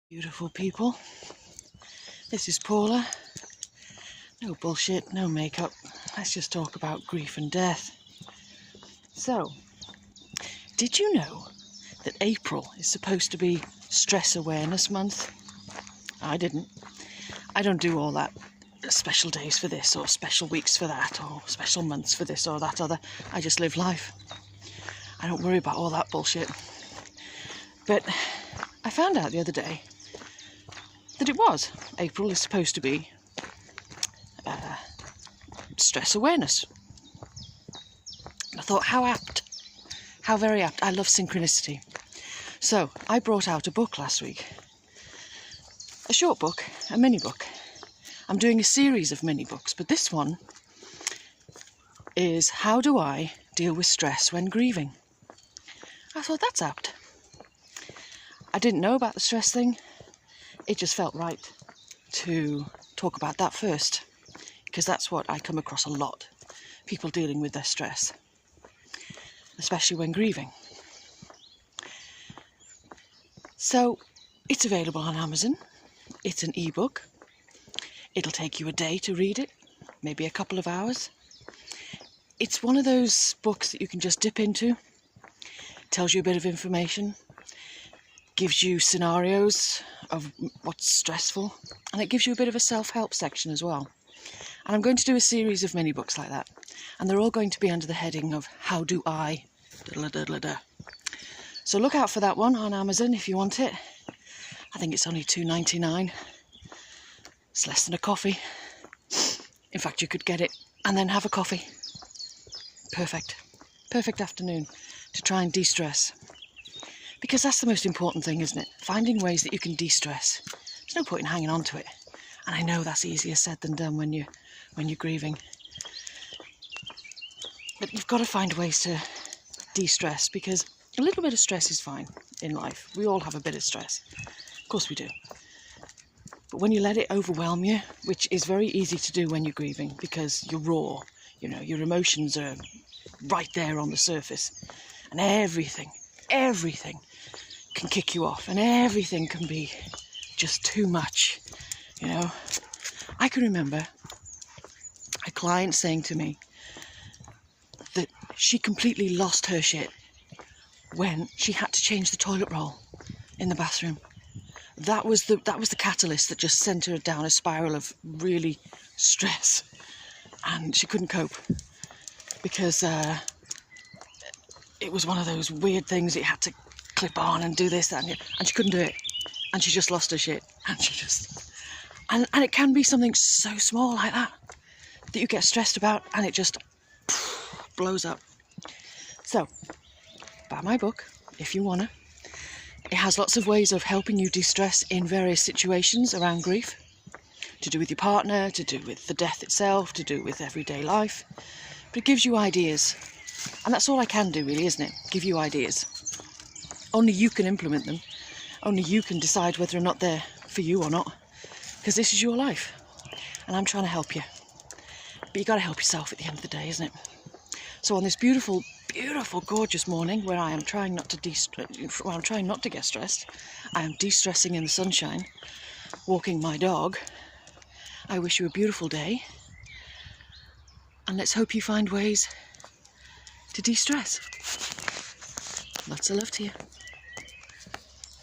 Beautiful people, this is Paula. No bullshit, no makeup. Let's just talk about grief and death. So, did you know that April is supposed to be Stress Awareness Month? I didn't. I don't do all that special days for this or special weeks for that or special months for this or that other. I just live life. I don't worry about all that bullshit. But I found out the other day that it was. April is supposed to be stress awareness. And I thought, how apt. How very apt. I love synchronicity. So I brought out a book last week. A short book, a mini book. I'm doing a series of mini books, but this one is How Do I Deal with Stress When Grieving? I thought that's apt. I didn't know about the stress thing. It just felt right to talk about that first, because that's what I come across a lot. People dealing with their stress, especially when grieving. So it's available on Amazon. It's an ebook. It'll take you a day to read it, maybe a couple of hours. It's one of those books that you can just dip into. Tells you a bit of information, gives you scenarios of what's stressful, and it gives you a bit of a self-help section as well. And I'm going to do a series of mini books like that, and they're all going to be under the heading of How Do I... So look out for that one on Amazon if you want it. I think it's only $2.99. It's less than a coffee. In fact, you could get it and then have a coffee. Perfect. Perfect afternoon to try and de-stress. Because that's the most important thing, isn't it? Finding ways that you can de-stress. There's no point in hanging on to it. And I know that's easier said than done when you're grieving. But you've got to find ways to de-stress, because a little bit of stress is fine in life. We all have a bit of stress. Of course we do. But when you let it overwhelm you, which is very easy to do when you're grieving, because you're raw, you know, your emotions are right there on the surface, and everything can kick you off, and everything can be just too much, you know. I can remember a client saying to me that she completely lost her shit when she had to change the toilet roll in the bathroom. That was the catalyst that just sent her down a spiral of really stress, and she couldn't cope because it was one of those weird things that you had to clip on and do this, that, and she couldn't do it, and she just lost her shit, and she just and it can be something so small like that you get stressed about, and it just blows up. So buy my book if you wanna. It has lots of ways of helping you de-stress in various situations around grief, to do with your partner, to do with the death itself, to do with everyday life. But it gives you ideas. And that's all I can do, really, isn't it? Give you ideas. Only you can implement them. Only you can decide whether or not they're for you or not. Because this is your life. And I'm trying to help you. But you got to help yourself at the end of the day, isn't it? So on this beautiful, beautiful, gorgeous morning where I am trying not to I'm trying not to get stressed, I am de-stressing in the sunshine, walking my dog. I wish you a beautiful day, and let's hope you find ways to de-stress. Lots of love to you.